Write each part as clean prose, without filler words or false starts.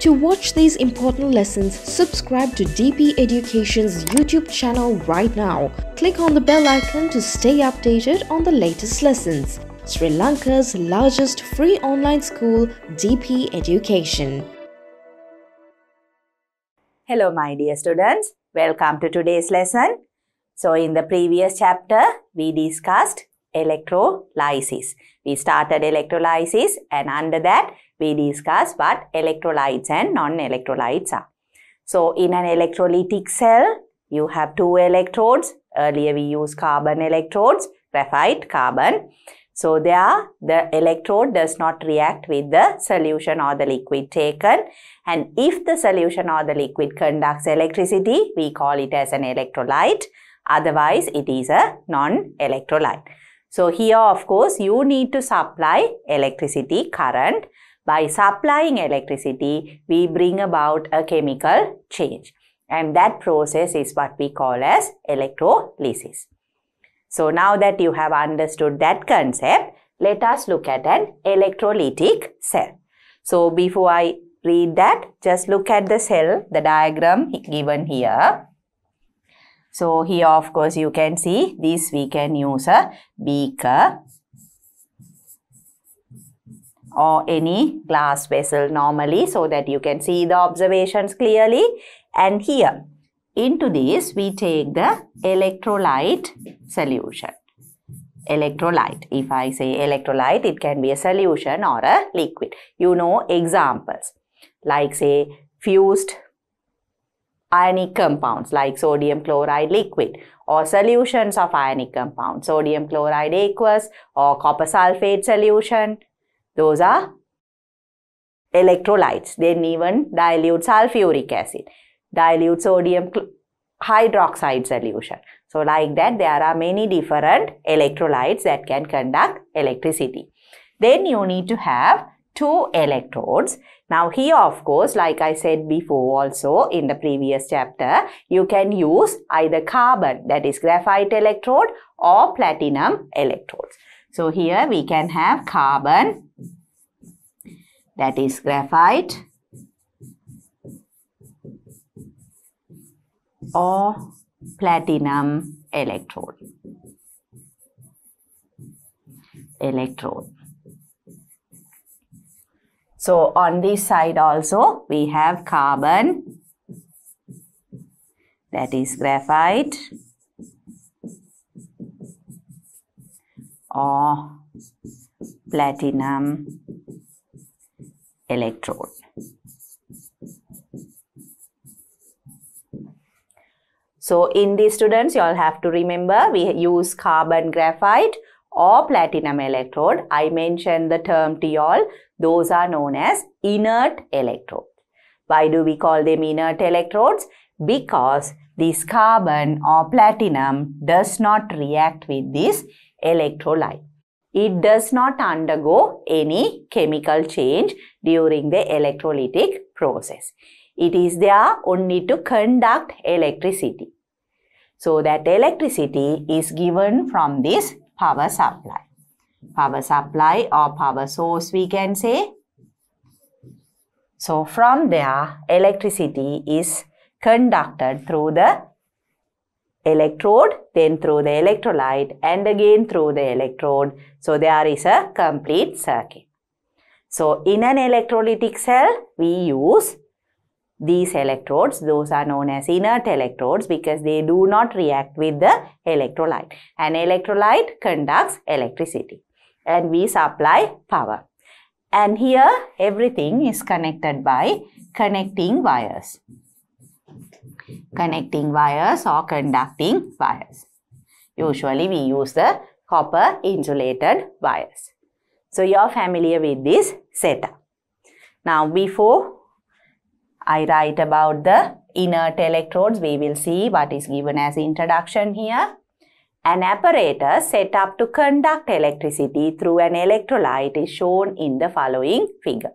To watch these important lessons, subscribe to DP Education's YouTube channel right now. Click on the bell icon to stay updated on the latest lessons. Sri Lanka's largest free online school, DP Education. Hello my dear students, welcome to today's lesson. So in the previous chapter, we discussed electrolysis. We started electrolysis and under that, we discussed what electrolytes and non-electrolytes are. So in an electrolytic cell, you have two electrodes. Earlier we used carbon electrodes, graphite, carbon. So there the electrode does not react with the solution or the liquid taken. And if the solution or the liquid conducts electricity, we call it as an electrolyte. Otherwise, it is a non-electrolyte. So here, of course, you need to supply electricity, current. By supplying electricity, we bring about a chemical change. And that process is what we call as electrolysis. So now that you have understood that concept, let us look at an electrolytic cell. So before I read that, just look at the cell, the diagram given here. So here, of course, you can see this we can use a beaker or any glass vessel normally so that you can see the observations clearly. And here, into this, we take the electrolyte solution. Electrolyte. If I say electrolyte, it can be a solution or a liquid. You know examples like say fused ionic compounds like sodium chloride liquid or solutions of ionic compounds, sodium chloride aqueous or copper sulfate solution. Those are electrolytes. Then even dilute sulfuric acid, dilute sodium hydroxide solution. So like that, there are many different electrolytes that can conduct electricity. Then you need to have two electrodes. Now here, of course, like I said before also in the previous chapter, you can use either carbon, that is graphite electrode, or platinum electrodes. So here we can have carbon, that is graphite, or platinum electrode. So on this side also we have carbon, that is graphite, or platinum electrode. So in these students, you all have to remember we use carbon graphite or platinum electrode. I mentioned the term to you all. Those are known as inert electrodes. Why do we call them inert electrodes? Because this carbon or platinum does not react with this electrolyte. It does not undergo any chemical change during the electrolytic process. It is there only to conduct electricity. So that electricity is given from this power supply. Power supply or power source we can say. So from there, electricity is conducted through the electrode, then through the electrolyte, and again through the electrode. So there is a complete circuit. So in an electrolytic cell, we use these electrodes. Those are known as inert electrodes because they do not react with the electrolyte. An electrolyte conducts electricity and we supply power. And here everything is connected by connecting wires. Connecting wires or conducting wires. Usually we use the copper insulated wires. So you are familiar with this setup. Now before I write about the inert electrodes, we will see what is given as introduction here. An apparatus set up to conduct electricity through an electrolyte is shown in the following figure.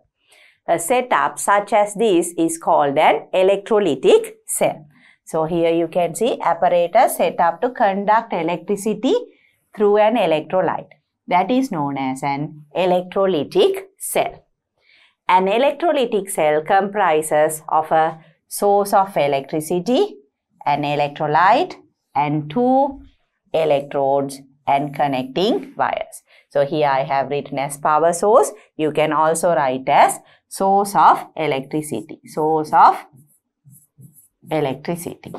A setup such as this is called an electrolytic cell. So here you can see apparatus set up to conduct electricity through an electrolyte. That is known as an electrolytic cell. An electrolytic cell comprises of a source of electricity, an electrolyte, and two electrodes and connecting wires. So here I have written as power source. You can also write as source of electricity. Source of electricity.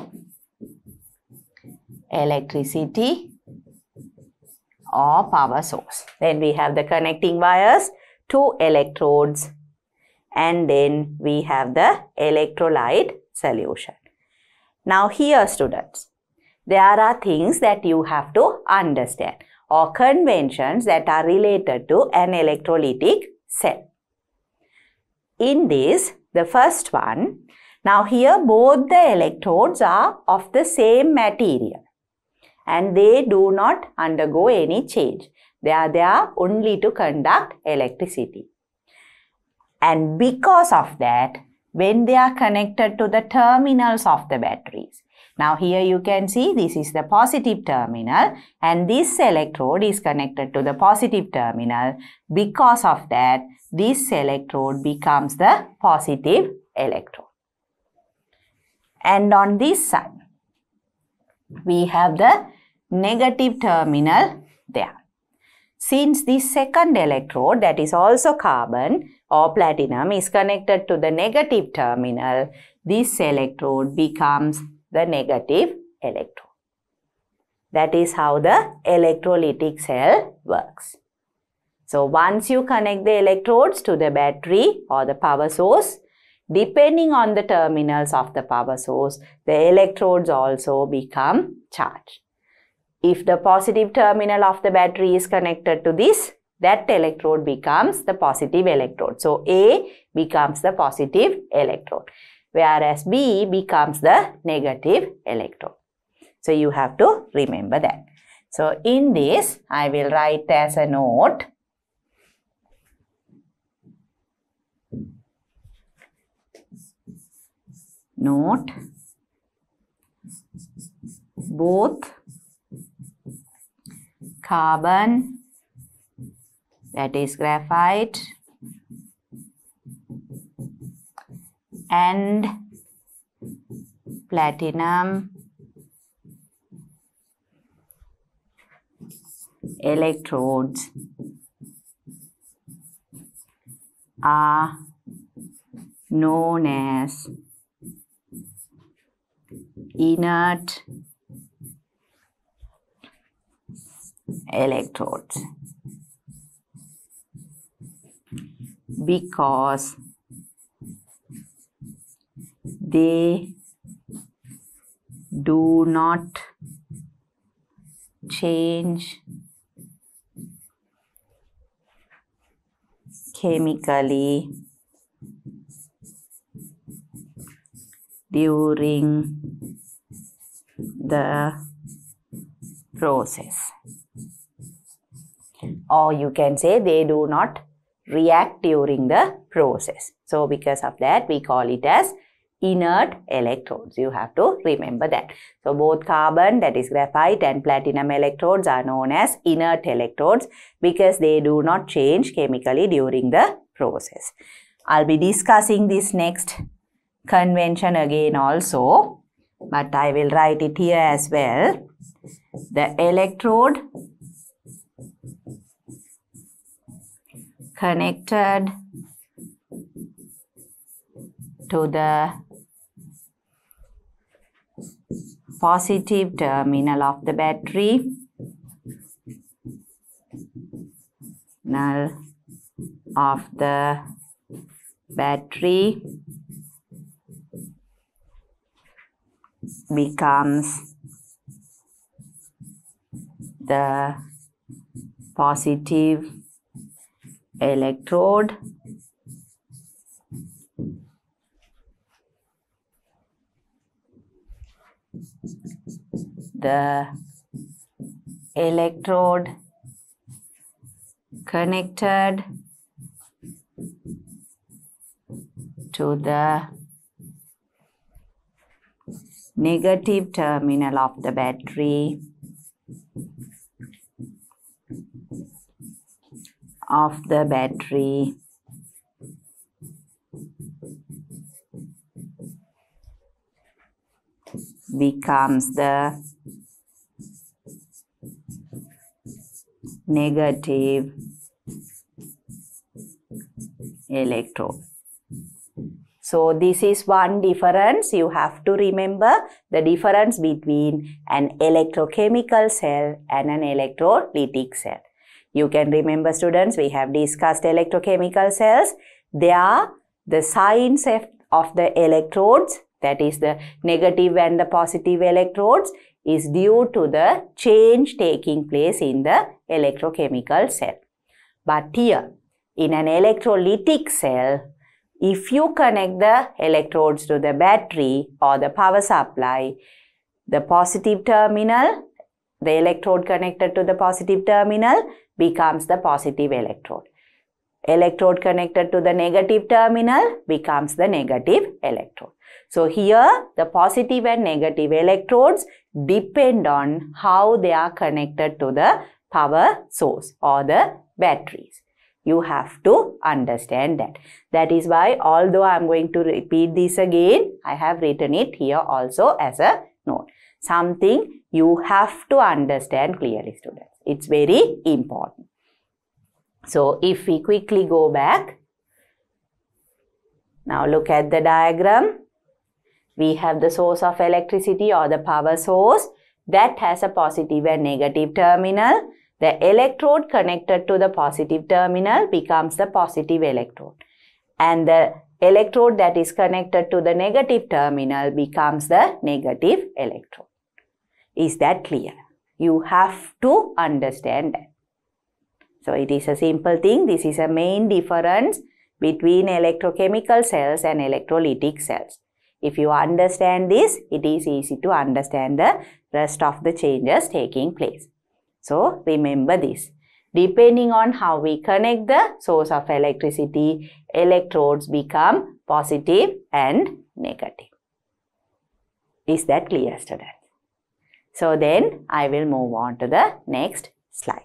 Electricity or power source. Then we have the connecting wires, two electrodes, and then we have the electrolyte solution. Now here, students, there are things that you have to understand or conventions that are related to an electrolytic cell. In this, the first one, now here both the electrodes are of the same material and they do not undergo any change. They are there only to conduct electricity. And because of that, when they are connected to the terminals of the batteries. Now here you can see this is the positive terminal and this electrode is connected to the positive terminal. Because of that, this electrode becomes the positive electrode. And on this side, we have the negative terminal there. Since this second electrode, that is also carbon or platinum, is connected to the negative terminal, this electrode becomes the negative electrode. That is how the electrolytic cell works. So once you connect the electrodes to the battery or the power source, depending on the terminals of the power source, the electrodes also become charged. If the positive terminal of the battery is connected to this, that electrode becomes the positive electrode. So A becomes the positive electrode, whereas B becomes the negative electrode. So you have to remember that. So in this, I will write as a note. Note, both carbon, that is graphite, and platinum electrodes are known as inert electrodes because they do not change chemically during the process. Or you can say they do not react during the process. So because of that, we call it as inert electrodes. You have to remember that. So both carbon, that is graphite, and platinum electrodes are known as inert electrodes because they do not change chemically during the process. I'll be discussing this next convention again also, but I will write it here as well. The electrode connected to the positive terminal of the battery, null of the battery becomes the positive electrode the electrode connected to the negative terminal of the battery becomes the negative electrode. So this is one difference. You have to remember the difference between an electrochemical cell and an electrolytic cell. You can remember, students, we have discussed electrochemical cells. They are the signs of the electrodes, that is the negative and the positive electrodes, is due to the change taking place in the electrochemical cell. But here, in an electrolytic cell, if you connect the electrodes to the battery or the power supply, the positive terminal, the electrode connected to the positive terminal becomes the positive electrode. Electrode connected to the negative terminal becomes the negative electrode. So here the positive and negative electrodes depend on how they are connected to the power source or the batteries. You have to understand that. That is why, although I am going to repeat this again, I have written it here also as a note. Something you have to understand clearly, students. It's very important. So if we quickly go back, now look at the diagram. We have the source of electricity or the power source that has a positive and negative terminal. The electrode connected to the positive terminal becomes the positive electrode. And the electrode that is connected to the negative terminal becomes the negative electrode. Is that clear? You have to understand that. So it is a simple thing. This is a main difference between electrochemical cells and electrolytic cells. If you understand this, it is easy to understand the rest of the changes taking place. So remember this. Depending on how we connect the source of electricity, electrodes become positive and negative. Is that clear, students? So then I will move on to the next slide.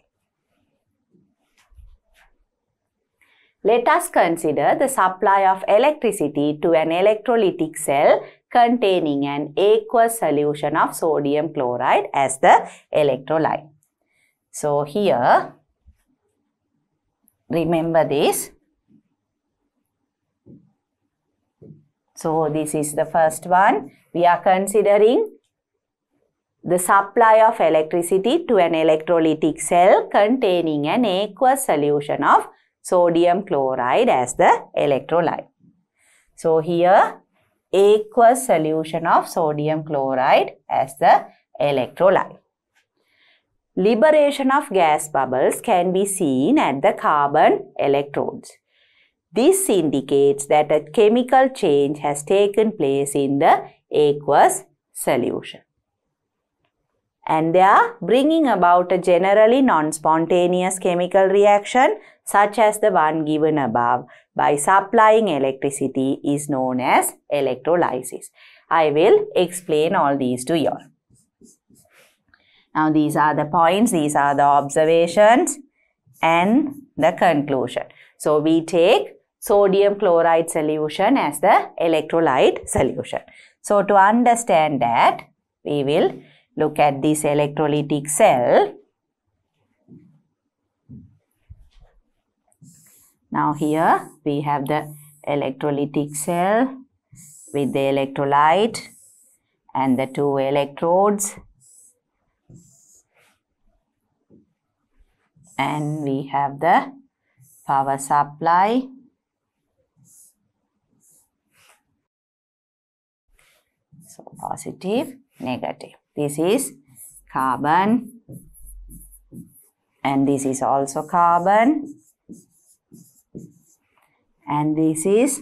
Let us consider the supply of electricity to an electrolytic cell containing an aqueous solution of sodium chloride as the electrolyte. So here, remember this. So this is the first one. We are considering the supply of electricity to an electrolytic cell containing an aqueous solution of sodium chloride as the electrolyte. So here, aqueous solution of sodium chloride as the electrolyte. Liberation of gas bubbles can be seen at the carbon electrodes. This indicates that a chemical change has taken place in the aqueous solution. And they are bringing about a generally non-spontaneous chemical reaction such as the one given above by supplying electricity is known as electrolysis. I will explain all these to you. Now these are the points, these are the observations and the conclusion. So we take sodium chloride solution as the electrolyte solution. So to understand that, we will look at this electrolytic cell. Now here we have the electrolytic cell with the electrolyte and the two electrodes. And we have the power supply. So positive, negative. This is carbon and this is also carbon and this is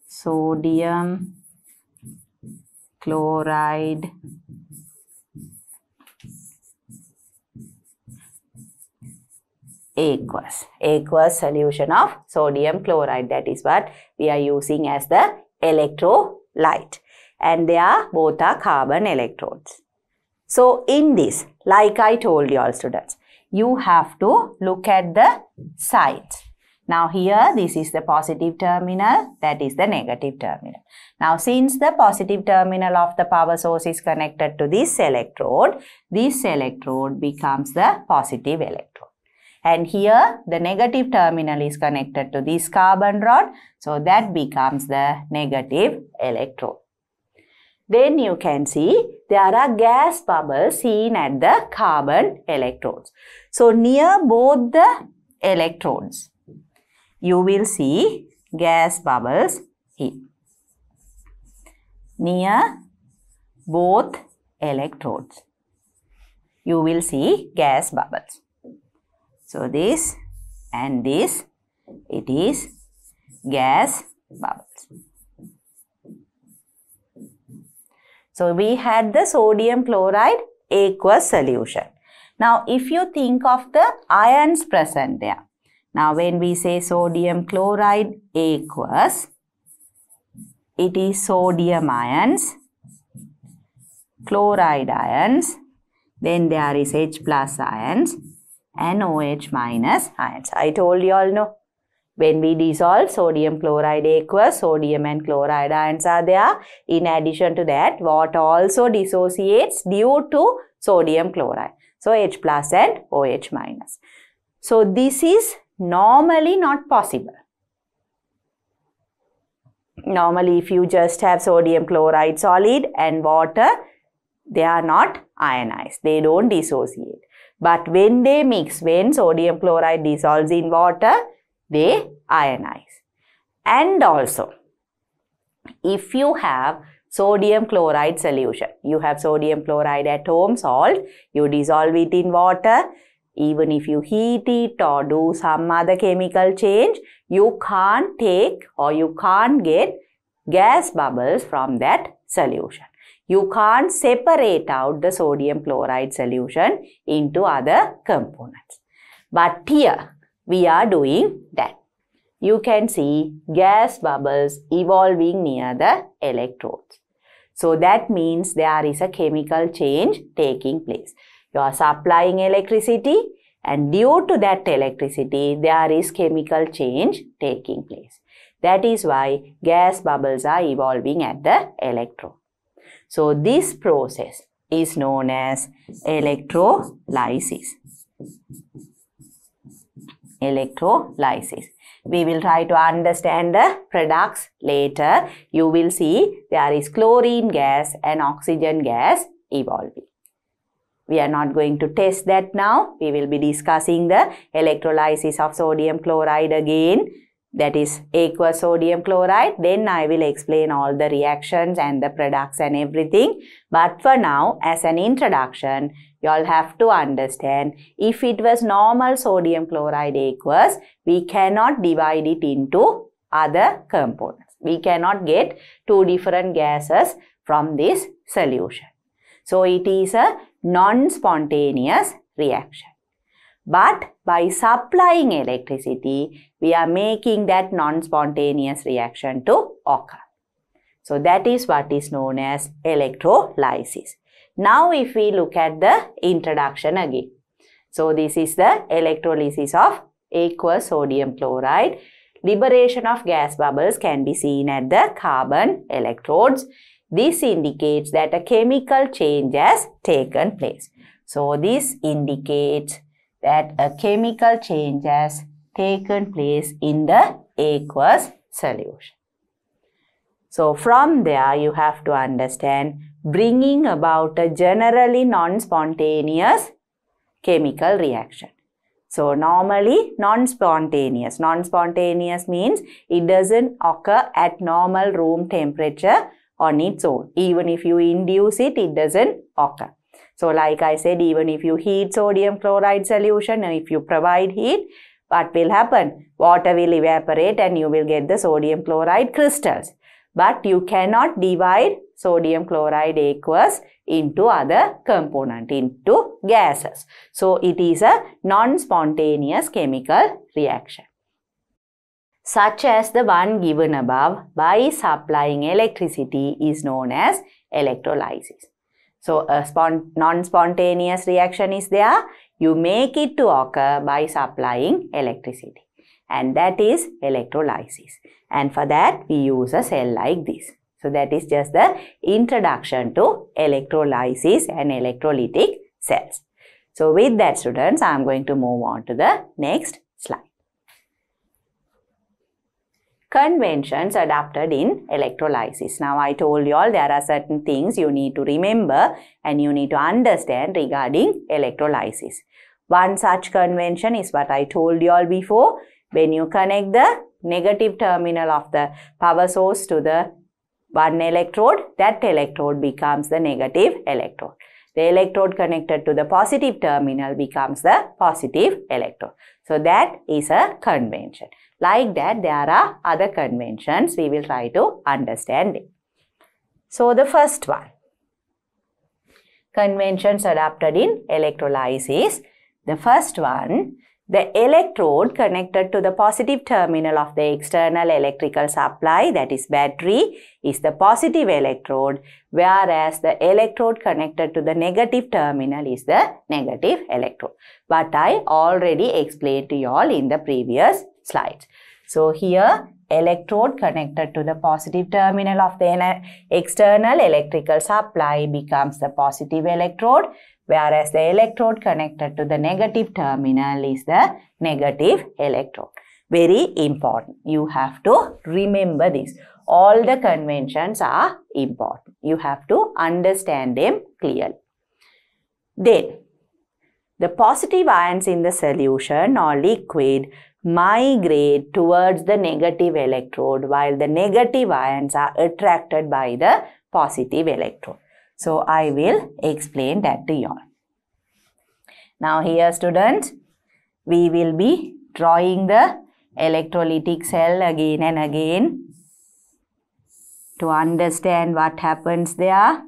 sodium chloride aqueous solution of sodium chloride. That is what we are using as the electrolyte. And they are both carbon electrodes. So in this, like I told you all students, you have to look at the signs. Now here this is the positive terminal, that is the negative terminal. Now since the positive terminal of the power source is connected to this electrode becomes the positive electrode. And here the negative terminal is connected to this carbon rod, so that becomes the negative electrode. Then you can see there are gas bubbles seen at the carbon electrodes. So near both the electrodes, you will see gas bubbles here. Near both electrodes, you will see gas bubbles. So this and this, it is gas bubbles. So we had the sodium chloride aqueous solution. Now if you think of the ions present there. Now when we say sodium chloride aqueous, it is sodium ions, chloride ions, then there is H plus ions and OH minus ions. I told you all no. When we dissolve sodium chloride aqueous, sodium and chloride ions are there. In addition to that, water also dissociates due to sodium chloride. So H plus and OH minus. So this is normally not possible. Normally if you just have sodium chloride solid and water, they are not ionized. They don't dissociate. But when they mix, when sodium chloride dissolves in water, they ionize. And also, if you have sodium chloride solution, you have sodium chloride at home, salt, you dissolve it in water, even if you heat it or do some other chemical change, you can't take or you can't get gas bubbles from that solution. You can't separate out the sodium chloride solution into other components. But here, we are doing that. You can see gas bubbles evolving near the electrodes. So that means there is a chemical change taking place. You are supplying electricity and due to that electricity, there is chemical change taking place. That is why gas bubbles are evolving at the electrode. So this process is known as electrolysis. Electrolysis. We will try to understand the products later. You will see there is chlorine gas and oxygen gas evolving. We are not going to test that now. We will be discussing the electrolysis of sodium chloride again. That is aqueous sodium chloride. Then I will explain all the reactions and the products and everything. But for now, as an introduction, you all have to understand, if it was normal sodium chloride aqueous, we cannot divide it into other components. We cannot get two different gases from this solution. So it is a non-spontaneous reaction. But by supplying electricity, we are making that non-spontaneous reaction to occur. So that is what is known as electrolysis. Now if we look at the introduction again. So this is the electrolysis of aqueous sodium chloride. Liberation of gas bubbles can be seen at the carbon electrodes. This indicates that a chemical change has taken place. So this indicates that a chemical change has taken place in the aqueous solution. So from there you have to understand bringing about a generally non-spontaneous chemical reaction. So normally non-spontaneous. Non-spontaneous means it doesn't occur at normal room temperature on its own. Even if you induce it, it doesn't occur. So like I said, even if you heat sodium chloride solution, if you provide heat, what will happen? Water will evaporate and you will get the sodium chloride crystals. But you cannot divide sodium chloride aqueous into other component, into gases. So it is a non-spontaneous chemical reaction, such as the one given above by supplying electricity is known as electrolysis. So a non-spontaneous reaction is there. You make it to occur by supplying electricity. and that is electrolysis. And for that we use a cell like this. So that is just the introduction to electrolysis and electrolytic cells. So with that, students, I am going to move on to the next slide. Conventions adopted in electrolysis. Now I told you all there are certain things you need to remember and you need to understand regarding electrolysis. One such convention is what I told you all before. When you connect the negative terminal of the power source to the one electrode, that electrode becomes the negative electrode. The electrode connected to the positive terminal becomes the positive electrode. So that is a convention. Like that, there are other conventions. We will try to understand it. So the first one, conventions adopted in electrolysis. The first one, the electrode connected to the positive terminal of the external electrical supply, that is battery, is the positive electrode, whereas the electrode connected to the negative terminal is the negative electrode. But I already explained to you all in the previous slides. So here, electrode connected to the positive terminal of the external electrical supply becomes the positive electrode, whereas the electrode connected to the negative terminal is the negative electrode. Very important. You have to remember this. All the conventions are important. You have to understand them clearly. Then, the positive ions in the solution or liquid migrate towards the negative electrode while the negative ions are attracted by the positive electrode. So, I will explain that to you all. Now, here students, we will be drawing the electrolytic cell again and again to understand what happens there.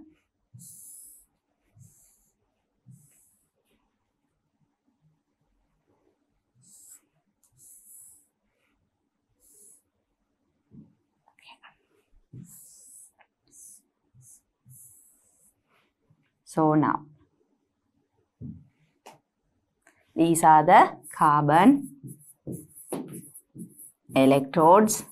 So now, these are the carbon electrodes.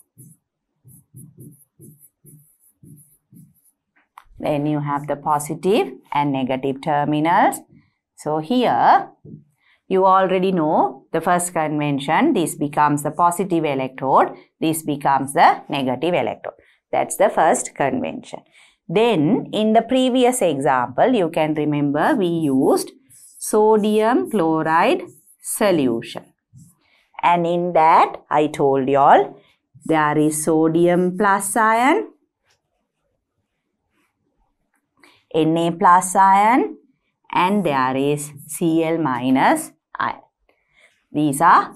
Then you have the positive and negative terminals. So here, you already know the first convention. This becomes the positive electrode. This becomes the negative electrode. That's the first convention. Then, in the previous example, you can remember we used sodium chloride solution. And in that, I told you all, there is sodium plus ion, Na plus ion, and there is Cl minus ion. These are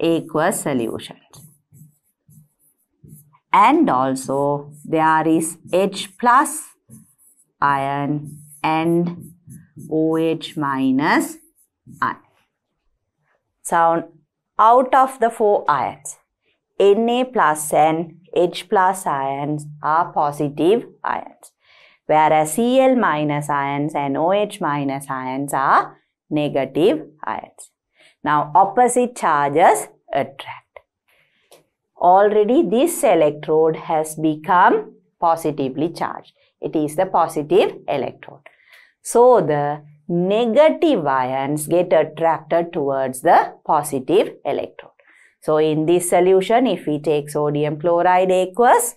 aqueous solutions. And also there is H plus ion and OH minus ion. So out of the 4 ions, Na plus and H plus ions are positive ions, whereas Cl minus ions and OH minus ions are negative ions. Now opposite charges attract. Already this electrode has become positively charged. It is the positive electrode. So the negative ions get attracted towards the positive electrode. So in this solution, if we take sodium chloride aqueous,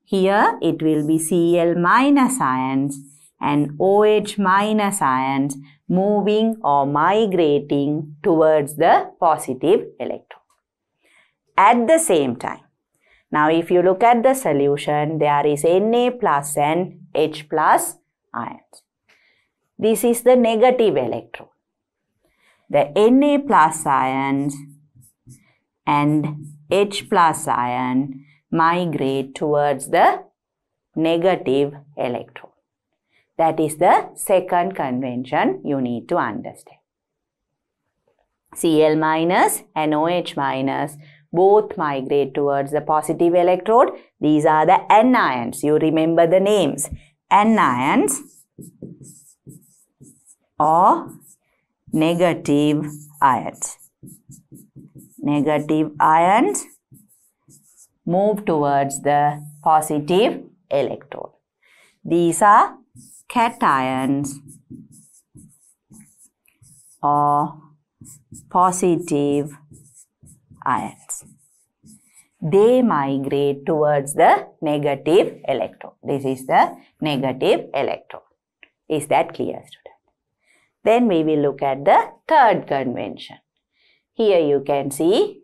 here it will be Cl minus ions and OH minus ions moving or migrating towards the positive electrode. At the same time, now if you look at the solution, there is Na plus and H plus ions. This is the negative electrode. The Na plus ions and H plus ion migrate towards the negative electrode. That is the second convention you need to understand. Cl minus and OH minus both migrate towards the positive electrode. These are the anions. You remember the names. Anions or negative ions. negative ions move towards the positive electrode. These are cations or positive ions. They migrate towards the negative electrode. This is the negative electrode. Is that clear, student? Then we will look at the third convention. Here you can see,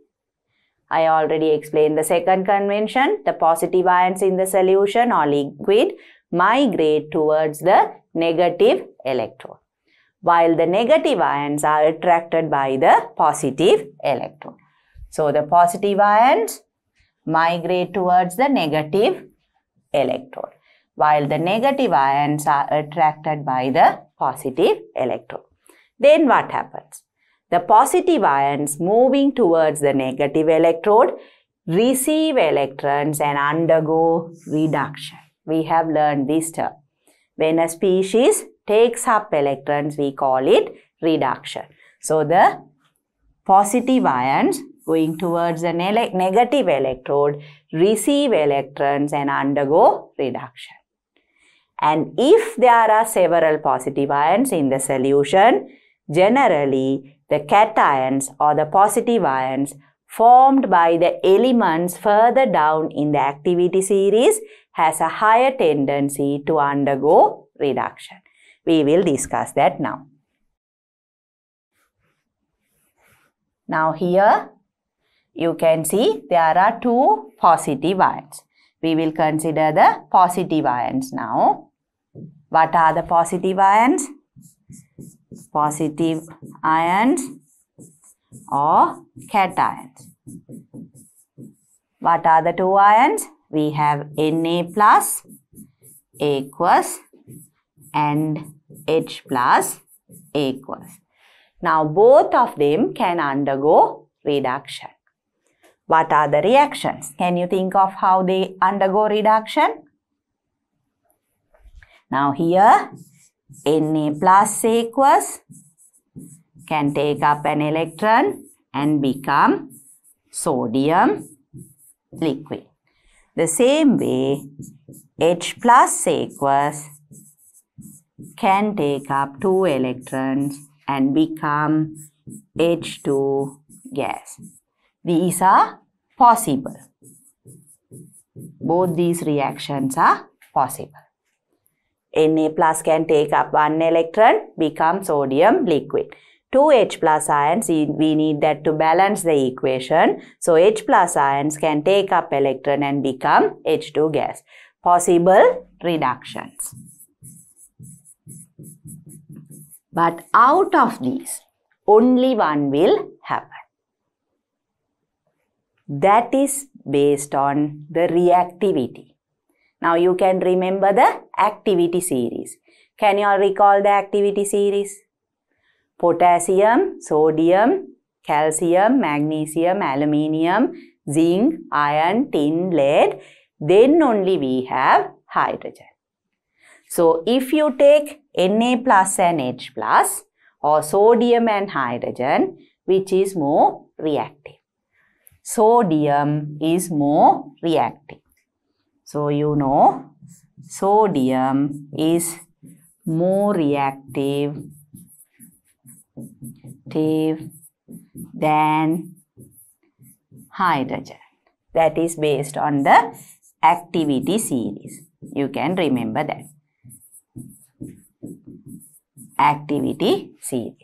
I already explained the second convention. The positive ions in the solution or liquid migrate towards the negative electrode, while the negative ions are attracted by the positive electrode. So the positive ions migrate towards the negative electrode, while the negative ions are attracted by the positive electrode. Then what happens? The positive ions moving towards the negative electrode receive electrons and undergo reduction. We have learned this term. When a species takes up electrons, we call it reduction. So the positive ions going towards the negative electrode receive electrons and undergo reduction. And if there are several positive ions in the solution, generally the cations or the positive ions formed by the elements further down in the activity series has a higher tendency to undergo reduction. We will discuss that now. Now here you can see there are two positive ions. We will consider the positive ions now. What are the positive ions? Positive ions or cations. What are the two ions? We have Na plus aqueous and H plus aqueous. Now both of them can undergo reduction. What are the reactions? Can you think of how they undergo reduction? Now here Na plus aqueous can take up an electron and become sodium liquid. The same way H plus aqueous can take up 2 electrons and become H2 gas. These are possible. Both these reactions are possible. Na plus can take up 1 electron, become sodium liquid. 2 H plus ions, we need that to balance the equation. So H plus ions can take up electron and become H2 gas. Possible reductions. But out of these, only one will happen. That is based on the reactivity. Now you can remember the activity series. Can you all recall the activity series? Potassium, sodium, calcium, magnesium, aluminium, zinc, iron, tin, lead. Then only we have hydrogen. So if you take Na plus and H plus or sodium and hydrogen, which is more reactive? Sodium is more reactive. So you know sodium is more reactive than hydrogen. That is based on the activity series. You can remember that. Activity series.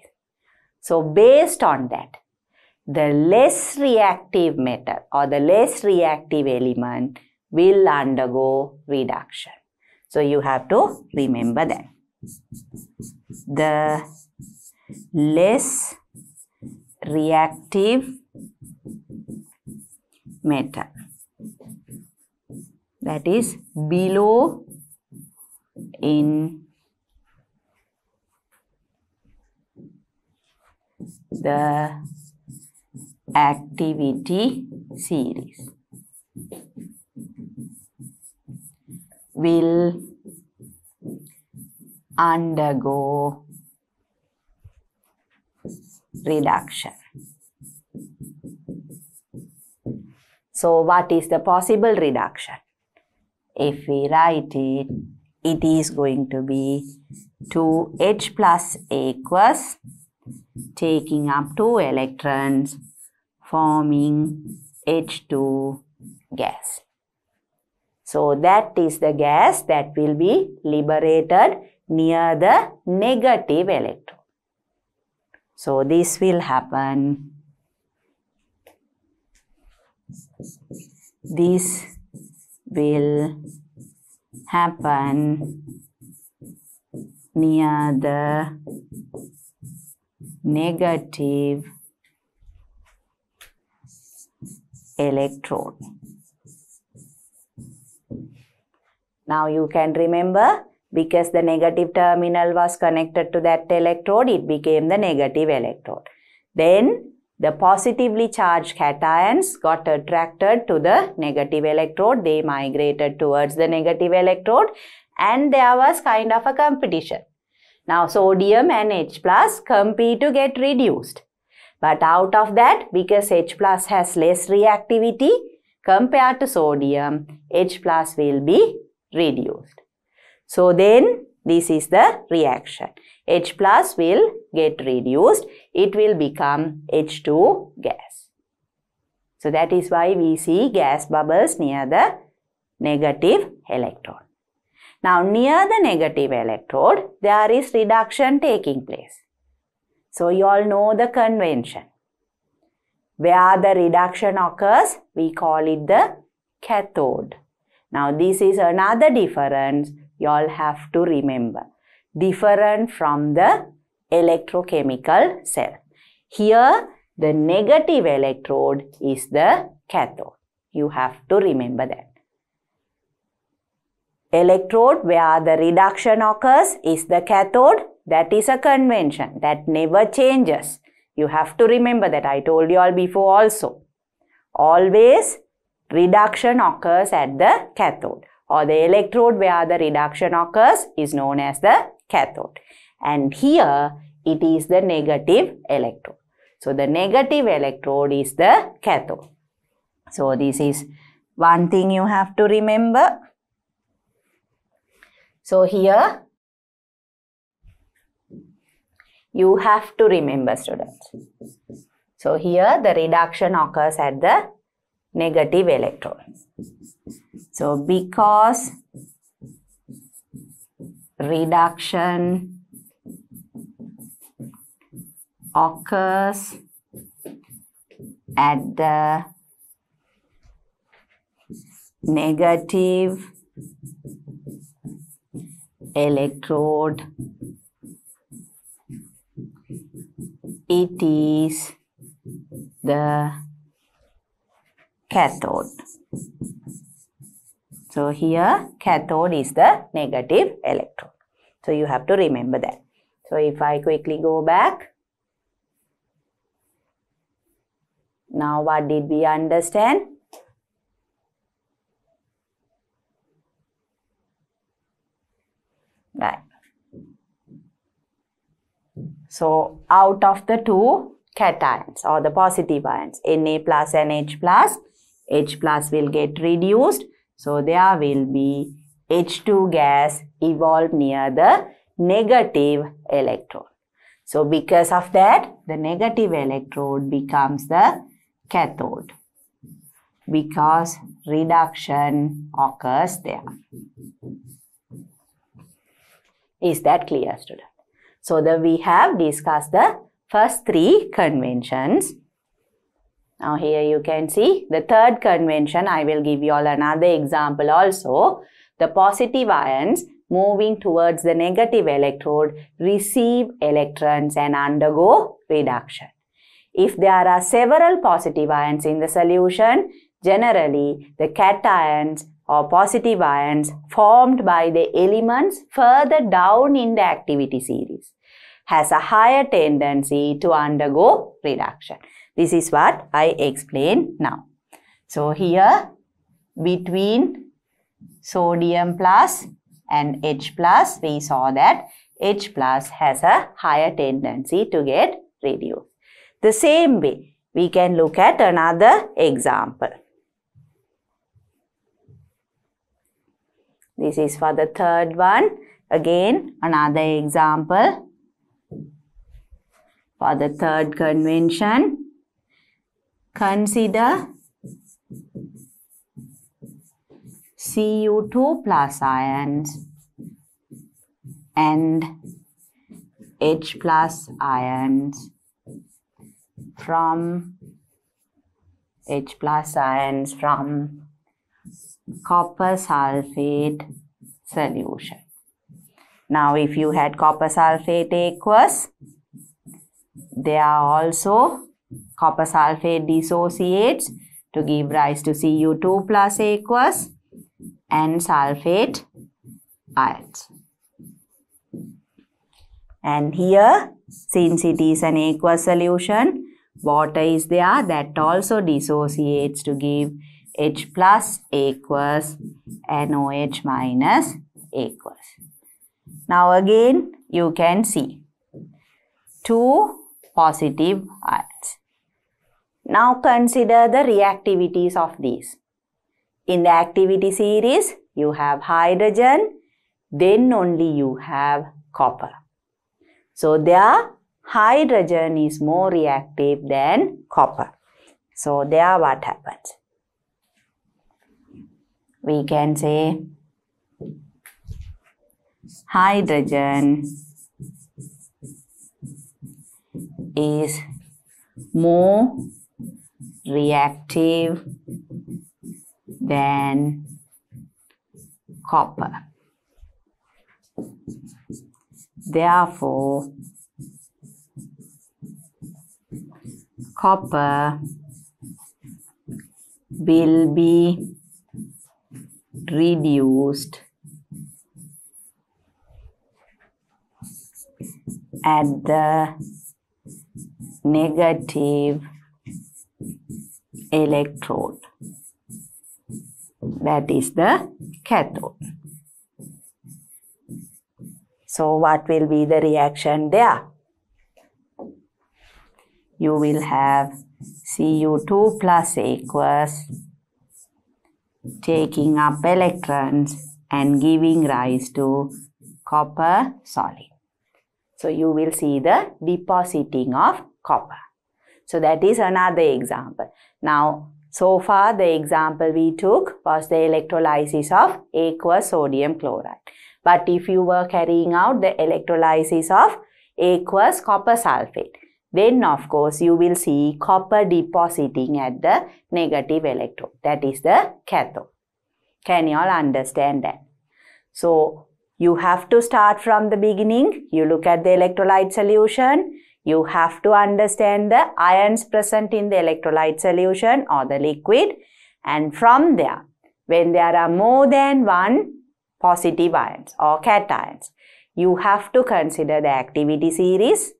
So based on that, the less reactive metal or the less reactive element will undergo reduction. So you have to remember that. The less reactive metal, that is below in the activity series, will undergo reduction. So what is the possible reduction? If we write it, it is going to be 2H plus aqueous taking up 2 electrons forming H2 gas. So that is the gas that will be liberated near the negative electrode. So this will happen. This will happen near the negative electrode. Now you can remember, because the negative terminal was connected to that electrode, it became the negative electrode. Then the positively charged cations got attracted to the negative electrode. They migrated towards the negative electrode and there was kind of a competition. Now sodium and H plus compete to get reduced. But out of that, because H plus has less reactivity compared to sodium, H plus will be reduced. So then this is the reaction. H plus will get reduced. It will become H2 gas. So that is why we see gas bubbles near the negative electrode. Now near the negative electrode, there is reduction taking place. So you all know the convention. Where the reduction occurs, we call it the cathode. Now this is another difference you all have to remember. Different from the electrochemical cell. Here the negative electrode is the cathode. You have to remember that. Electrode where the reduction occurs is the cathode. That is a convention that never changes. You have to remember that. I told you all before also. Always reduction occurs at the cathode, or the electrode where the reduction occurs is known as the cathode. And here it is the negative electrode. So the negative electrode is the cathode. So this is one thing you have to remember. So here you have to remember, students. So here the reduction occurs at the negative electrode. So because reduction occurs at the negative electrode, it is the cathode. So here cathode is the negative electrode. So you have to remember that. So if I quickly go back. Now what did we understand? Right. So out of the two cations or the positive ions, Na plus and H plus will get reduced. So there will be H2 gas evolved near the negative electrode. So because of that, the negative electrode becomes the cathode, because reduction occurs there. Is that clear, student? So we have discussed the first three conventions. Now here you can see the third convention. I will give you all another example also. The positive ions moving towards the negative electrode receive electrons and undergo reduction. If there are several positive ions in the solution, generally the cations or positive ions formed by the elements further down in the activity series has a higher tendency to undergo reduction. This is what I explained now. So here between sodium plus and H plus, we saw that H plus has a higher tendency to get reduced. The same way, we can look at another example. This is for the third one. Again, another example. For the third convention, consider Cu2 plus ions and H plus ions from copper sulfate solution. Now, if you had copper sulfate aqueous, there are also copper sulfate dissociates to give rise to Cu2 plus aqueous and sulfate ions. And here, since it is an aqueous solution, water is there that also dissociates to give H plus aqueous and OH minus aqueous. Now again, you can see two positive ions. Now consider the reactivities of these. In the activity series, you have hydrogen, then only you have copper. So there, hydrogen is more reactive than copper. So there what happens? We can say hydrogen is more reactive than copper. Therefore, copper will be reduced at the negative electrode. That is the cathode. So what will be the reaction there? You will have Cu2 plus aqueous taking up electrons and giving rise to copper solid. So you will see the depositing of copper. So that is another example. Now, so far the example we took was the electrolysis of aqueous sodium chloride. But if you were carrying out the electrolysis of aqueous copper sulfate, then of course you will see copper depositing at the negative electrode. That is the cathode. Can you all understand that? So you have to start from the beginning. You look at the electrolyte solution. You have to understand the ions present in the electrolyte solution or the liquid. And from there, when there are more than one positive ions or cations, you have to consider the activity series.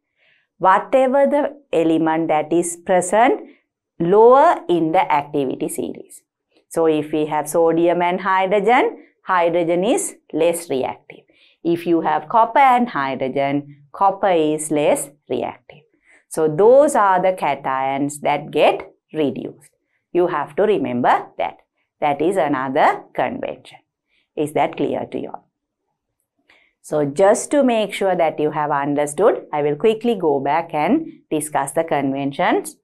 Whatever the element that is present lower in the activity series. So if we have sodium and hydrogen, hydrogen is less reactive. If you have copper and hydrogen, copper is less reactive. So those are the cations that get reduced. You have to remember that. That is another convention. Is that clear to you all? So just to make sure that you have understood, I will quickly go back and discuss the conventions.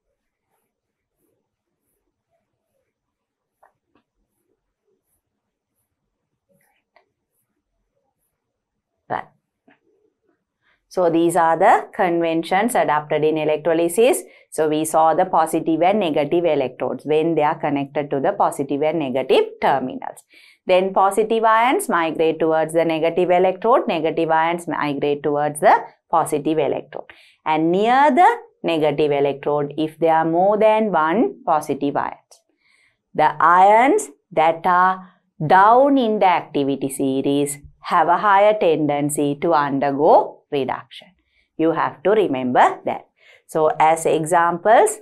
Right. So these are the conventions adopted in electrolysis. So we saw the positive and negative electrodes when they are connected to the positive and negative terminals. Then positive ions migrate towards the negative electrode, negative ions migrate towards the positive electrode. And near the negative electrode, if there are more than one positive ions, the ions that are down in the activity series have a higher tendency to undergo reduction. You have to remember that. So as examples,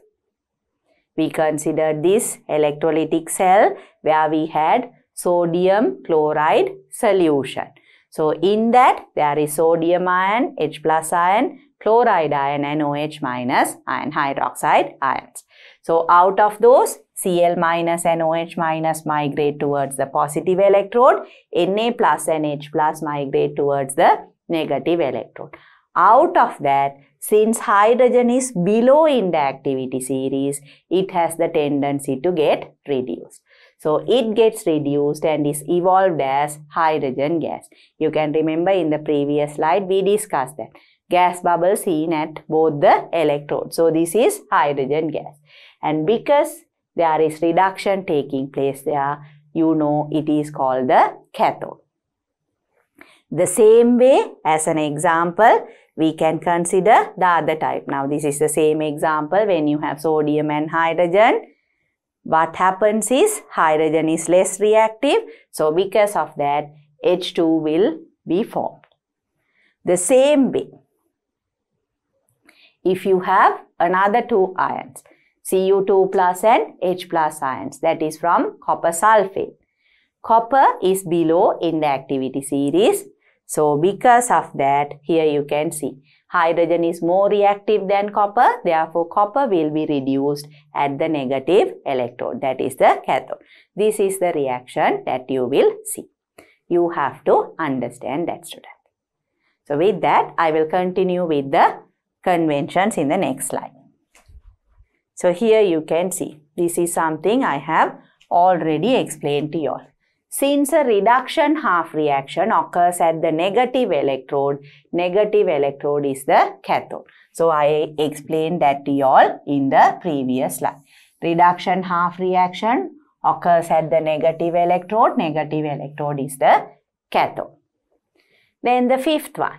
we consider this electrolytic cell where we had sodium chloride solution. So in that there is sodium ion, H plus ion, chloride ion and OH minus ion, hydroxide ions. So out of those Cl minus and OH minus migrate towards the positive electrode. Na plus and H plus migrate towards the negative electrode. Out of that, since hydrogen is below in the activity series, it has the tendency to get reduced. So it gets reduced and is evolved as hydrogen gas. You can remember in the previous slide we discussed that. Gas bubble seen at both the electrodes. So this is hydrogen gas. And because there is reduction taking place there, you know it is called the cathode. The same way, as an example, we can consider the other type. Now this is the same example when you have sodium and hydrogen. What happens is hydrogen is less reactive. So because of that, H2 will be formed. The same way, if you have another two ions, Cu2 plus and H plus ions, that is from copper sulfate. Copper is below in the activity series. So because of that, here you can see hydrogen is more reactive than copper. Therefore, copper will be reduced at the negative electrode. That is the cathode. This is the reaction that you will see. You have to understand that, student. So with that, I will continue with the conventions in the next slide. So here you can see, this is something I have already explained to you all. Since a reduction half reaction occurs at the negative electrode is the cathode. So I explained that to you all in the previous slide. Reduction half reaction occurs at the negative electrode is the cathode. Then the fifth one,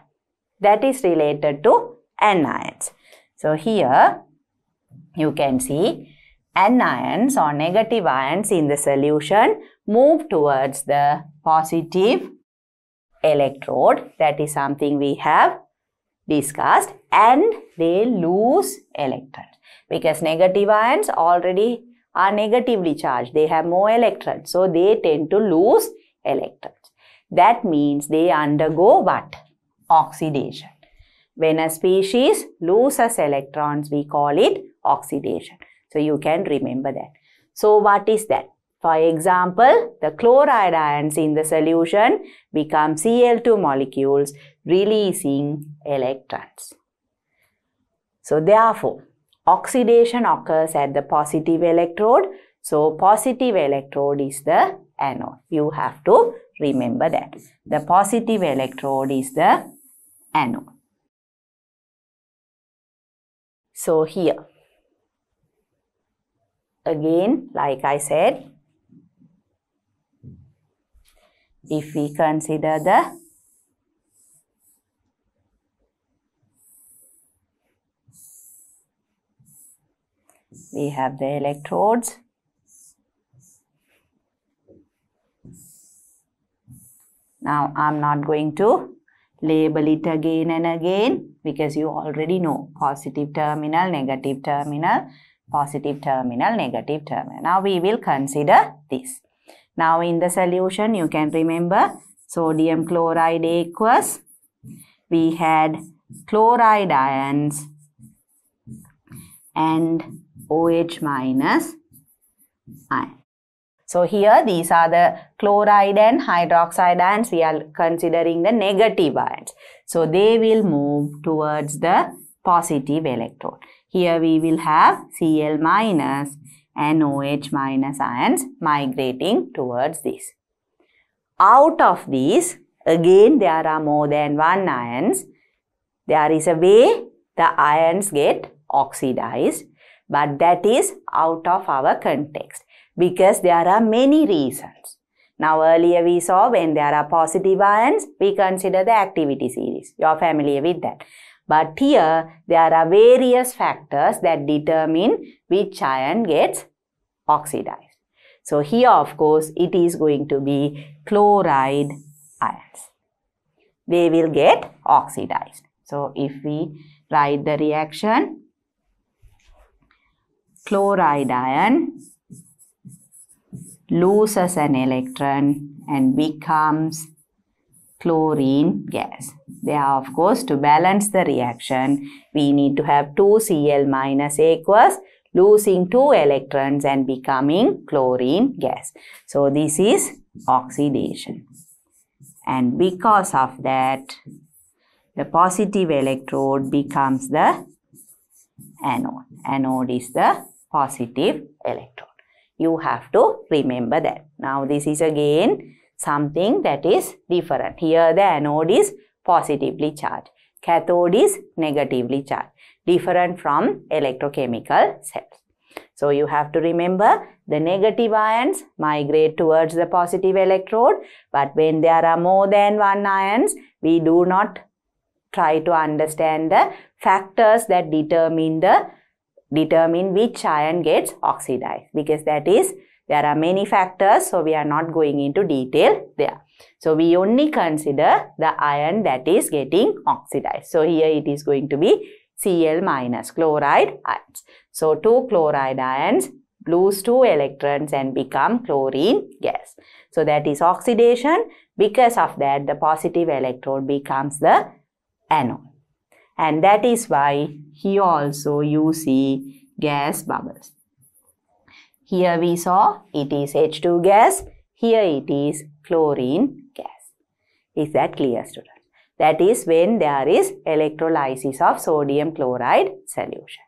that is related to anions. So here you can see anions or negative ions in the solution move towards the positive electrode. That is something we have discussed, and they lose electrons because negative ions already are negatively charged. They have more electrons, so they tend to lose electrons. That means they undergo what? Oxidation. When a species loses electrons, we call it oxidation. So you can remember that. So what is that? For example, the chloride ions in the solution become Cl2 molecules releasing electrons. So therefore, oxidation occurs at the positive electrode. So positive electrode is the anode. You have to remember that. The positive electrode is the anode. So here, again, like I said, if we consider we have the electrodes. Now, I'm not going to label it again and again because you already know positive terminal, negative terminal, positive terminal, negative terminal. Now, we will consider this. Now, in the solution, you can remember sodium chloride aqueous. We had chloride ions and OH minus ion. So here these are the chloride and hydroxide ions. We are considering the negative ions. So they will move towards the positive electrode. Here we will have Cl minus and OH minus ions migrating towards this. Out of these, again there are more than one ions. There is a way the ions get oxidized, but that is out of our context because there are many reasons. Now earlier we saw when there are positive ions, we consider the activity series. You are familiar with that. But here there are various factors that determine which ion gets oxidized. So here of course it is going to be chloride ions. They will get oxidized. So if we write the reaction, chloride ion loses an electron and becomes chlorine gas. There, of course, to balance the reaction, we need to have 2 Cl minus aqueous losing 2 electrons and becoming chlorine gas. So this is oxidation. And because of that, the positive electrode becomes the anode. Anode is the positive electrode. You have to remember that. Now this is again something that is different. Here the anode is positively charged. Cathode is negatively charged. Different from electrochemical cells. So you have to remember the negative ions migrate towards the positive electrode. But when there are more than one ions, we do not try to understand the factors that determine which ion gets oxidized, because there are many factors, so we are not going into detail there. So we only consider the ion that is getting oxidized. So here it is going to be Cl minus, chloride ions. So 2 chloride ions lose 2 electrons and become chlorine gas. So that is oxidation. Because of that, the positive electrode becomes the anode. And that is why here also you see gas bubbles. Here we saw it is H2 gas. Here it is chlorine gas. Is that clear, students? That is when there is electrolysis of sodium chloride solution.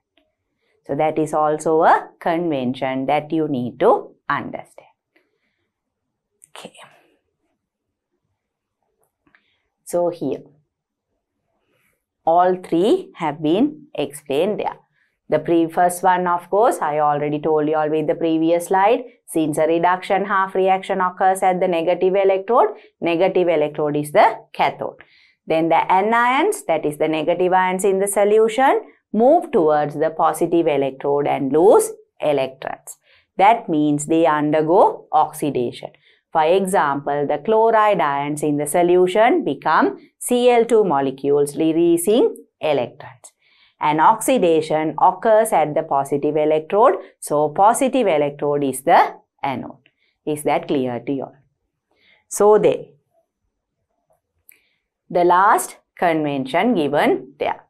So that is also a convention that you need to understand. Okay. So here, all three have been explained there. The first one, of course, I already told you all with the previous slide. Since a reduction half reaction occurs at the negative electrode is the cathode. Then the anions, that is the negative ions in the solution, move towards the positive electrode and lose electrons. That means they undergo oxidation. For example, the chloride ions in the solution become Cl2 molecules releasing electrons. And oxidation occurs at the positive electrode. So positive electrode is the anode. Is that clear to you all? So then, the last convention given there.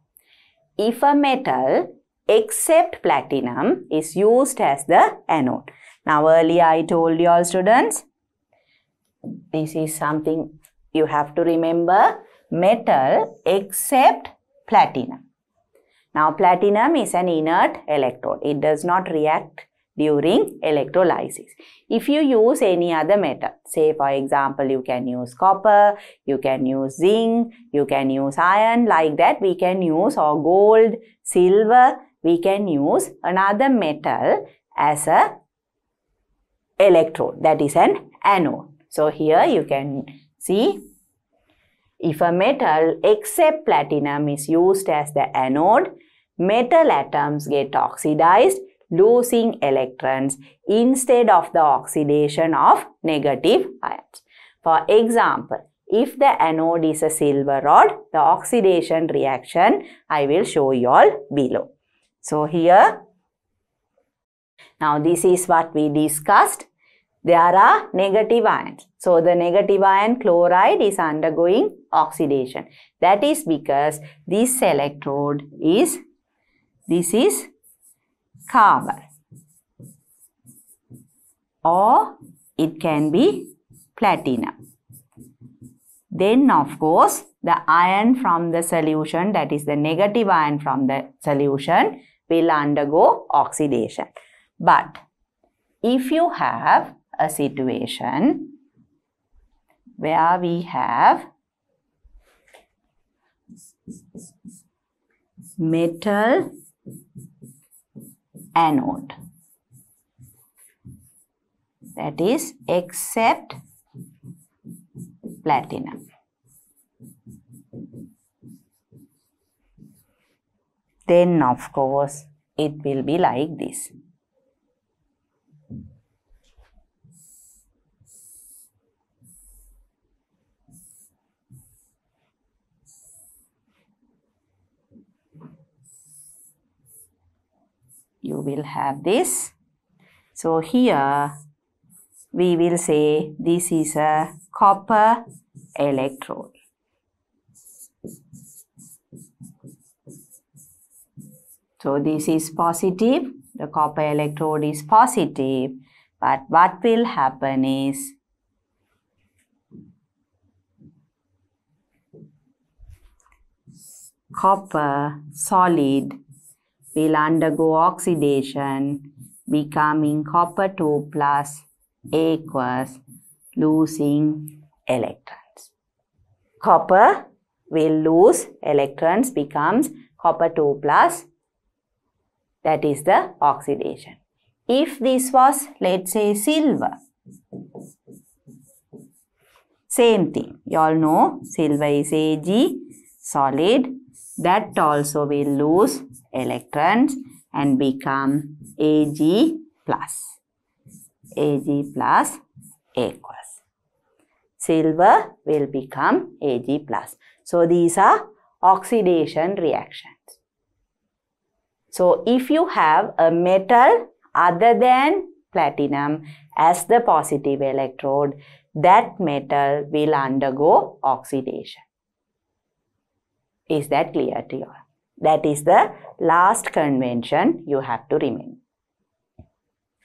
If a metal except platinum is used as the anode. Now earlier I told you all, students, this is something you have to remember. Metal except platinum. Now platinum is an inert electrode. It does not react during electrolysis. If you use any other metal, say for example you can use copper, you can use zinc, you can use iron, like that we can use, or gold, silver, we can use another metal as a electrode, that is an anode. So here you can see, if a metal except platinum is used as the anode, metal atoms get oxidized, losing electrons instead of the oxidation of negative ions. For example, if the anode is a silver rod, the oxidation reaction I will show you all below. So here, now this is what we discussed. There are negative ions. So the negative ion chloride is undergoing oxidation. That is because this electrode is, this is carbon, or it can be platinum. Then of course the ion from the solution, that is the negative ion from the solution, will undergo oxidation. But if you have a situation where we have metal anode, that is except platinum, then of course it will be like this. You will have this. So here we will say this is a copper electrode. So this is positive the copper electrode is positive, but what will happen is copper solid will undergo oxidation, becoming copper 2 plus aqueous, losing electrons. Copper will lose electrons, becomes copper 2 plus, that is the oxidation. If this was, let's say, silver, same thing. You all know silver is Ag, solid. That also will lose electrons and become Ag plus. Ag plus aqueous. Silver will become Ag plus. So these are oxidation reactions. So if you have a metal other than platinum as the positive electrode, that metal will undergo oxidation. Is that clear to you? That is the last convention you have to remember.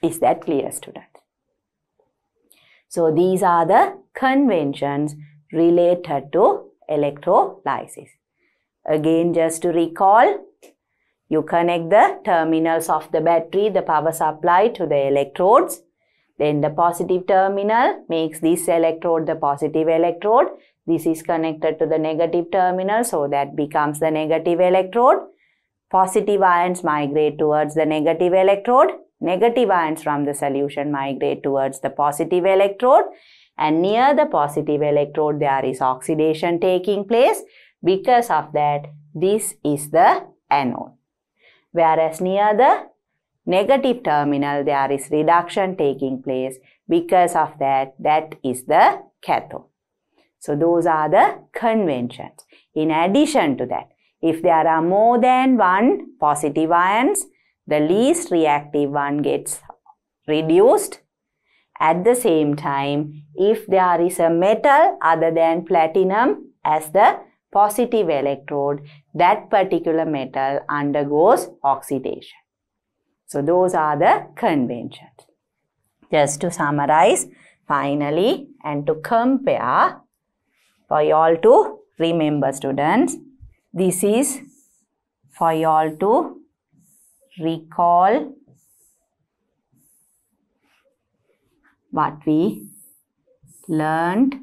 Is that clear, students? So these are the conventions related to electrolysis. Again, just to recall, you connect the terminals of the battery, the power supply, to the electrodes. Then the positive terminal makes this electrode the positive electrode. This is connected to the negative terminal, so that becomes the negative electrode. Positive ions migrate towards the negative electrode. Negative ions from the solution migrate towards the positive electrode. And near the positive electrode, there is oxidation taking place. Because of that, this is the anode. Whereas near the negative terminal, there is reduction taking place. Because of that, that is the cathode. So those are the conventions. In addition to that, if there are more than one positive ions, the least reactive one gets reduced. At the same time, if there is a metal other than platinum as the positive electrode, that particular metal undergoes oxidation. So those are the conventions. Just to summarize finally and to compare, for you all to remember, students, this is for you all to recall what we learned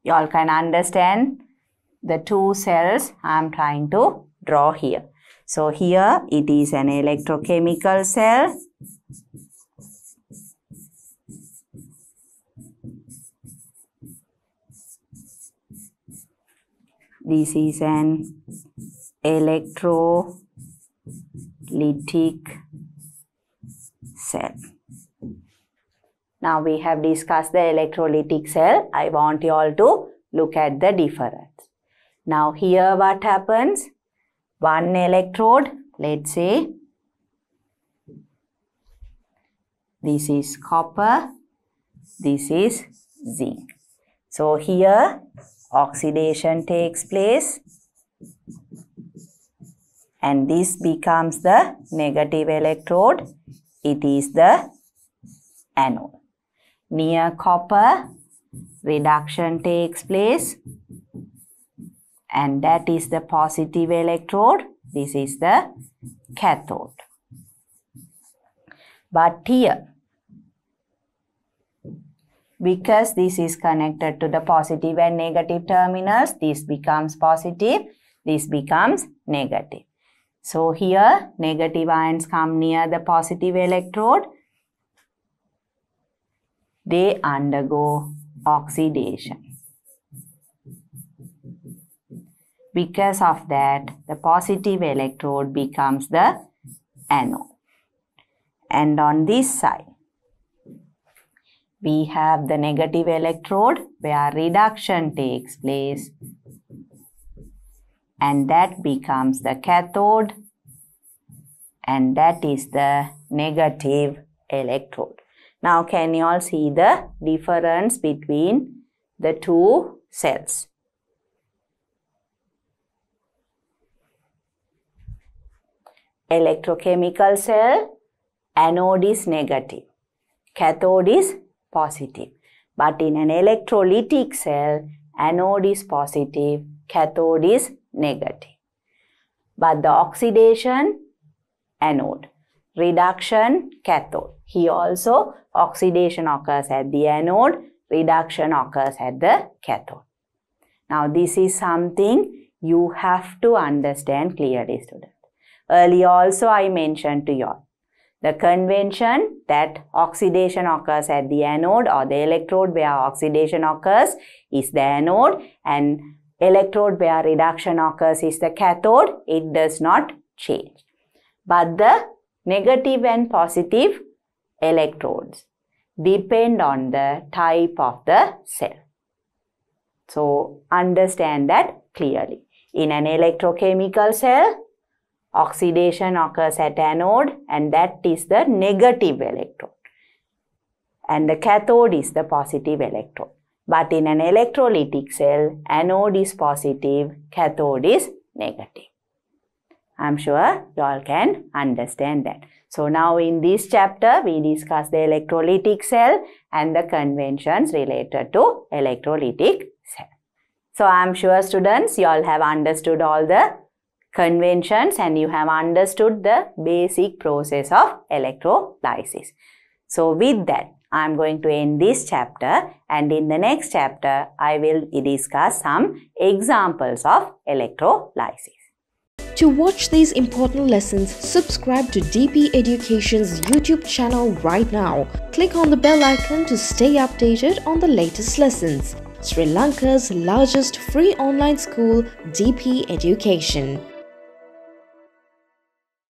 you all can understand the two cells I am trying to draw here. So here it is an electrochemical cell. This is an electrolytic cell. Now we have discussed the electrolytic cell. I want you all to look at the difference. Now here what happens? One electrode, let's say this is copper, this is zinc. So here oxidation takes place and this becomes the negative electrode. It is the anode. Near copper, reduction takes place and that is the positive electrode. This is the cathode. But here, because this is connected to the positive and negative terminals, this becomes positive, this becomes negative. So here, negative ions come near the positive electrode. They undergo oxidation. Because of that, the positive electrode becomes the anode. And on this side, we have the negative electrode where reduction takes place and that becomes the cathode and that is the negative electrode. Now can you all see the difference between the two cells? Electrochemical cell, anode is negative, cathode is positive. But in an electrolytic cell, anode is positive, cathode is negative. But the oxidation, anode, reduction, cathode. Here also oxidation occurs at the anode, reduction occurs at the cathode. Now this is something you have to understand clearly, students. Earlier also I mentioned to you all the convention that oxidation occurs at the anode, or the electrode where oxidation occurs is the anode, and electrode where reduction occurs is the cathode. It does not change. But the negative and positive electrodes depend on the type of the cell. So understand that clearly. In an electrochemical cell, oxidation occurs at anode, and that is the negative electrode, and the cathode is the positive electrode. But in an electrolytic cell, anode is positive, cathode is negative. I'm sure you all can understand that. So now in this chapter, we discuss the electrolytic cell and the conventions related to electrolytic cell. So I'm sure students, you all have understood all the conventions and you have understood the basic process of electrolysis. So with that, I'm going to end this chapter, and in the next chapter, I will discuss some examples of electrolysis. To watch these important lessons, subscribe to DP Education's YouTube channel right now. Click on the bell icon to stay updated on the latest lessons. Sri Lanka's largest free online school, DP Education.